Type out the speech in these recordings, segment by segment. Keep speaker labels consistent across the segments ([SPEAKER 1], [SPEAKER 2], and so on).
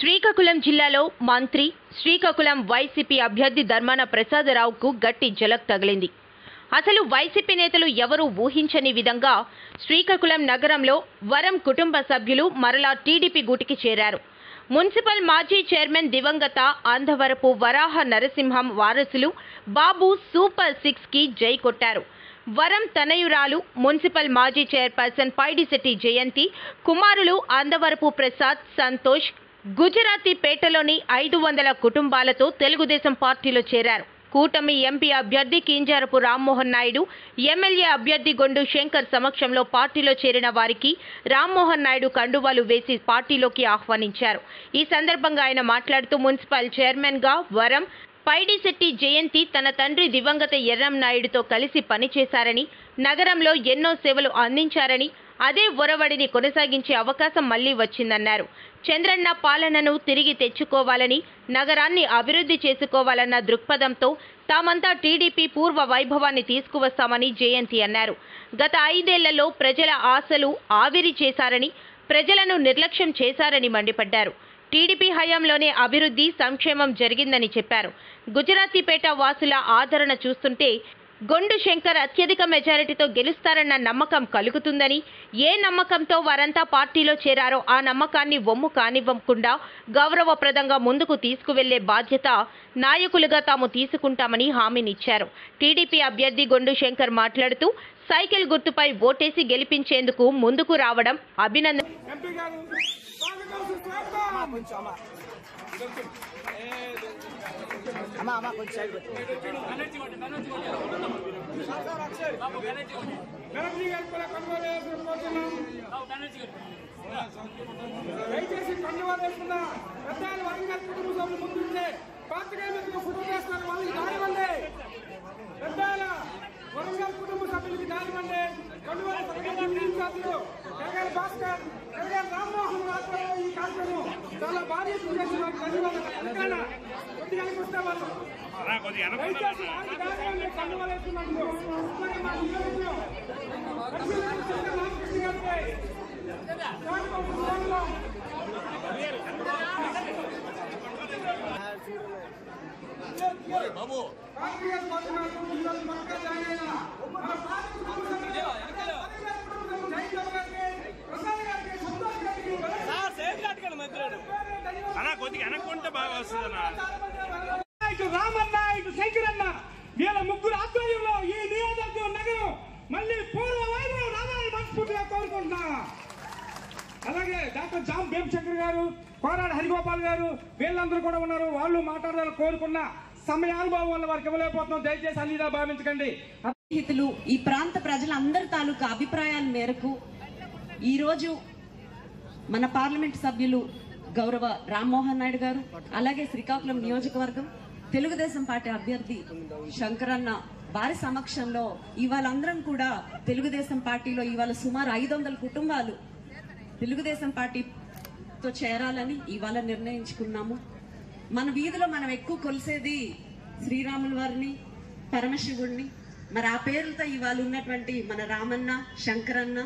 [SPEAKER 1] శ్రీకాకుళం జిల్లాలో మంత్రి శ్రీకాకుళం వైసీపీ అభ్యర్థి ధర్మాన ప్రసాదరావుకు గట్టి జలక్ తగిలింది. అసలు వైసీపీ నేతలు ఎవరూ ఊహించని విధంగా శ్రీకాకుళం నగరంలో వరం కుటుంబ సభ్యులు మరలా టీడీపీ గూటికి చేరారు. మున్సిపల్ మాజీ చైర్మన్ దివంగత అందవరపు వరాహ నరసింహం వారసులు బాబు సూపర్ 6కి జై కొట్టారు. వరం తనయురాలు మున్సిపల్ మాజీ చైర్పర్సన్ పైడిశెట్టి జయంతి కుమారులు అందవరపు ప్రసాద్, సంతోష్ గుజరాతీ పేటలోని 500 కుటుంబాలతో తెలుగుదేశం పార్టీలో చేరారు. కూటమి ఎంపీ అభ్యర్థి కింజారపు రామ్మోహన్ నాయుడు, ఎమ్మెల్యే అభ్యర్థి గొండు శంకర్ సమక్షంలో పార్టీలో చేరిన వారికి రామ్మోహన్ నాయుడు కండువాలు వేసి పార్టీలోకి ఆహ్వానించారు. ఈ సందర్భంగా ఆయన మాట్లాడుతూ మున్సిపల్ చైర్మన్గా వరం పైడిశెట్టి జయంతి తన తండ్రి దివంగత ఎర్రం నాయుడుతో కలిసి పనిచేశారని, నగరంలో ఎన్నో సేవలు అందించారని, అదే ఒరవడిని కొనసాగించే అవకాశం మళ్లీ వచ్చిందన్నారు. చంద్రన్న పాలనను తిరిగి తెచ్చుకోవాలని, నగరాన్ని అభివృద్ధి చేసుకోవాలన్న దృక్పథంతో తామంతా టీడీపీ పూర్వ వైభవాన్ని తీసుకువస్తామని జయంతి అన్నారు. గత 5 ఏళ్లలో ప్రజల ఆశలు ఆవిరి చేశారని, ప్రజలను నిర్లక్ష్యం చేశారని మండిపడ్డారు. టీడీపీ హయాంలోనే అభివృద్ధి, సంక్షేమం జరిగిందని చెప్పారు. గుజరాతీపేట వాసుల ఆదరణ చూస్తుంటే గొండు శంకర్ అత్యధిక మెజారిటీతో గెలుస్తారన్న నమ్మకం కలుగుతుందని, ఏ నమ్మకంతో వారంతా పార్టీలో చేరారో ఆ నమ్మకాన్ని వమ్ము కానివ్వకుండా గౌరవప్రదంగా ముందుకు తీసుకువెళ్లే బాధ్యత నాయకులుగా తాము తీసుకుంటామని హామీనిచ్చారు. టీడీపీ అభ్యర్థి గొండు శంకర్ మాట్లాడుతూ సైకిల్ గుర్తుపై ఓటేసి గెలిపించేందుకు ముందుకు రావడం అభినందన.
[SPEAKER 2] దయచేసి కండువాలు వేసుకున్న పెద్దలు వరంగల్ కుటుంబ సభ్యులు ముందుంటే పాత్రికేయులకు ఫోటో చేస్తారు. వాళ్ళకి దానివ్వండి. పెద్దల వరంగల్ కుటుంబ సభ్యులకి దానివ్వండి. కండువాలు సభ్యులు భాస్కర్ రామ్మోహన్ రావు ఈ కార్యక్రమం చాలా భారీ ధన్యవాదాలు. కొద్దిగా వస్తే వాళ్ళు కండువాలు వేసుకున్నాను. రామన్న, ఇటు శంకరన్న వీళ్ళ ముగ్గురు ఆధ్వర్యంలో ఈ నియోజకవర్గం నగరం మళ్ళీ పూర్వ వైభవం రావాలని మనస్ఫూర్తిగా కోరుకుంటున్నా. అలాగే డాక్టర్ జామ్ భీమశంకర్ గారు, కోరాడ హరిగోపాల్ గారు వీళ్ళందరూ కూడా ఉన్నారు. వాళ్ళు మాట్లాడాలని కోరుకున్న సమయానుభవం వల్ల వారికి ఇవ్వలేకపోతున్నాం. దయచేసి అన్నిలా భావించకండి.
[SPEAKER 3] స్నేహితులు, ఈ ప్రాంత ప్రజలందరి తాలూకా అభిప్రాయాల మేరకు ఈరోజు మన పార్లమెంట్ సభ్యులు గౌరవ రామ్మోహన్ నాయుడు గారు, అలాగే శ్రీకాకుళం నియోజకవర్గం తెలుగుదేశం పార్టీ అభ్యర్థి శంకరన్న వారి సమక్షంలో ఇవాళ అందరం కూడా తెలుగుదేశం పార్టీలో ఇవాళ సుమారు 500 కుటుంబాలు తెలుగుదేశం పార్టీతో చేరాలని ఇవాళ నిర్ణయించుకున్నాము. మన వీధిలో మనం ఎక్కువ కొలిసేది శ్రీరాముల వారిని, పరమశివుడిని. మరి ఆ పేర్లతో ఇవాళ ఉన్నటువంటి మన రామన్న, శంకరన్న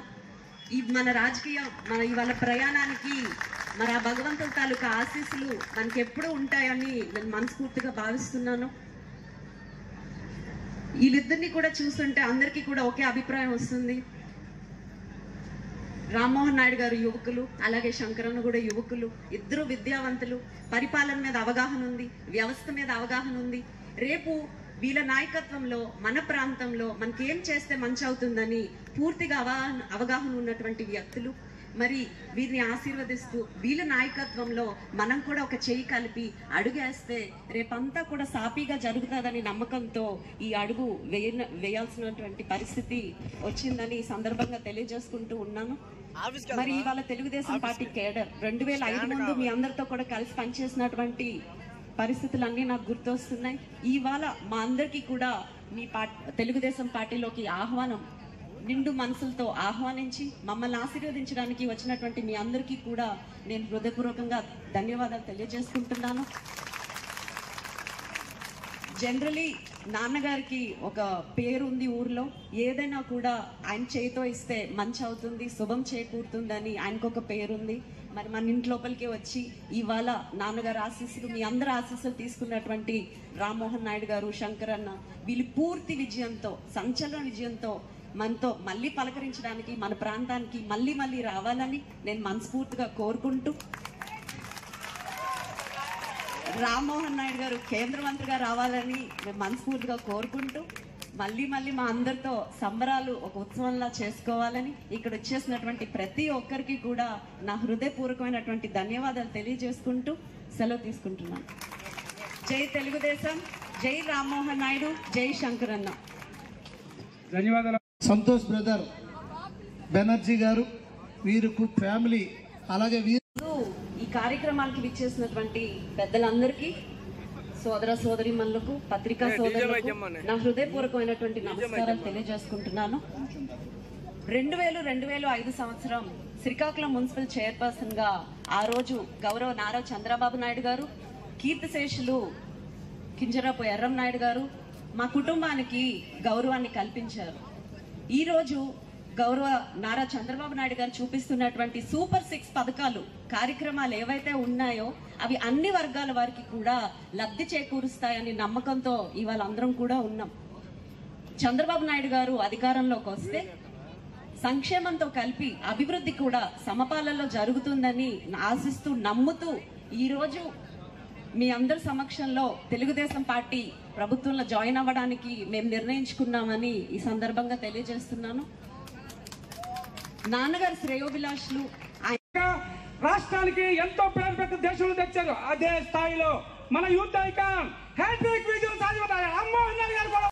[SPEAKER 3] ఈ మన రాజకీయ మన ఇవాళ ప్రయాణానికి మరి ఆ భగవంతుడి తాలూకా ఆశీస్సులు మనకి ఎప్పుడూ ఉంటాయని నేను మనస్ఫూర్తిగా భావిస్తున్నాను. వీళ్ళిద్దరిని కూడా చూస్తుంటే అందరికీ కూడా ఒకే అభిప్రాయం వస్తుంది. రామ్మోహన్ నాయుడు గారు యువకులు, అలాగే శంకరన్న కూడా యువకులు, ఇద్దరు విద్యావంతులు, పరిపాలన మీద అవగాహన ఉంది, వ్యవస్థ మీద అవగాహన ఉంది. రేపు వీళ్ళ నాయకత్వంలో మన ప్రాంతంలో మనకేం చేస్తే మంచి అవుతుందని పూర్తిగా అవగాహన ఉన్నటువంటి వ్యక్తులు. మరి వీరిని ఆశీర్వదిస్తూ వీళ్ళ నాయకత్వంలో మనం కూడా ఒక చేయి కలిపి అడుగేస్తే రేపంతా కూడా సాఫీగా జరుగుతుందని నమ్మకంతో ఈ అడుగు వేయాల్సినటువంటి పరిస్థితి వచ్చిందని ఈ సందర్భంగా తెలియజేసుకుంటూ ఉన్నాను. మరి ఇవాళ తెలుగుదేశం పార్టీ కేడర్ 2005 ముందు మీ అందరితో కూడా కలిసి పనిచేసినటువంటి పరిస్థితులన్నీ నాకు గుర్తొస్తున్నాయి. ఇవాళ మా అందరికీ కూడా మీ తెలుగుదేశం పార్టీలోకి ఆహ్వానం నిండు మనసులతో ఆహ్వానించి మమ్మల్ని ఆశీర్వదించడానికి వచ్చినటువంటి మీ అందరికీ కూడా నేను హృదయపూర్వకంగా ధన్యవాదాలు తెలియజేసుకుంటున్నాను. జనరలీ నాన్నగారికి ఒక పేరు ఉంది ఊర్లో, ఏదైనా కూడా ఆయన చేతితో ఇస్తే మంచి అవుతుంది, శుభం చేకూరుతుందని ఆయనకు ఒక పేరుంది. మరి మన ఇంటి లోపలికి వచ్చి ఇవాళ నాన్నగారు ఆశీస్సులు, మీ అందరి ఆశీస్సులు తీసుకున్నటువంటి రామ్మోహన్ నాయుడు గారు, శంకరన్న, వీళ్ళు పూర్తి విజయంతో, సంచలన విజయంతో మనతో మళ్ళీ పలకరించడానికి, మన ప్రాంతానికి మళ్ళీ మళ్ళీ రావాలని నేను మనస్ఫూర్తిగా కోరుకుంటూ, రామ్మోహన్ నాయుడు గారు కేంద్ర మంత్రిగా రావాలని మేము మనస్ఫూర్తిగా కోరుకుంటూ, మళ్ళీ మళ్ళీ మా అందరితో సంబరాలు ఒక ఉత్సవంలా చేసుకోవాలని ఇక్కడ వచ్చేసినటువంటి ప్రతి ఒక్కరికి కూడా నా హృదయపూర్వకమైనటువంటి ధన్యవాదాలు తెలియజేసుకుంటూ సెలవు తీసుకుంటున్నాను. జై తెలుగుదేశం, జై రామ్మోహన్ నాయుడు, జై శంకరన్న.
[SPEAKER 2] ధన్యవాదాలు.
[SPEAKER 4] సంతోష్ బ్రదర్ బెనర్జీ గారు, వీరికి ఫ్యామిలీ, అలాగే
[SPEAKER 3] ఈ కార్యక్రమానికి విచ్చేసినటువంటి పెద్దలందరికీ, సోదర సోదరిమణులకు, పత్రికా సోదరులకు నా హృదయపూర్వకమైనటువంటి నమస్కారాలు తెలియజేసుకుంటున్నాను. 2005 సంవత్సరం శ్రీకాకుళం మున్సిపల్ చైర్పర్సన్ గా ఆ రోజు గౌరవ నారా చంద్రబాబు నాయుడు గారు, కీర్తిశేషులు కింజరాపు ఎర్రం నాయుడు గారు మా కుటుంబానికి గౌరవాన్ని కల్పించారు. ఈ రోజు గౌరవ నారా చంద్రబాబు నాయుడు గారు చూపిస్తున్నటువంటి సూపర్ 6 పథకాలు, కార్యక్రమాలు ఏవైతే ఉన్నాయో అవి అన్ని వర్గాల వారికి కూడా లబ్ధి చేకూరుస్తాయని నమ్మకంతో ఇవాళ అందరం కూడా ఉన్నాం. చంద్రబాబు నాయుడు గారు అధికారంలోకి వస్తే సంక్షేమంతో కలిపి అభివృద్ధి కూడా సమపాలనలో జరుగుతుందని ఆశిస్తూ, నమ్ముతూ ఈరోజు మీ అందరి సమక్షంలో తెలుగుదేశం పార్టీ ప్రభుత్వంలో జాయిన్ అవ్వడానికి మేము నిర్ణయించుకున్నామని ఈ సందర్భంగా తెలియజేస్తున్నాను. నాన్నగారు శ్రేయోభిలాషులు,
[SPEAKER 2] రాష్ట్రానికి ఎంతో పేరు పెద్ద దేశంలో తెచ్చారు. అదే స్థాయిలో మన యూత్ ఐకాన్ హ్యాట్రిక్ విజయం సాధించారు. రామ్మోహన్ నాయుడు గారు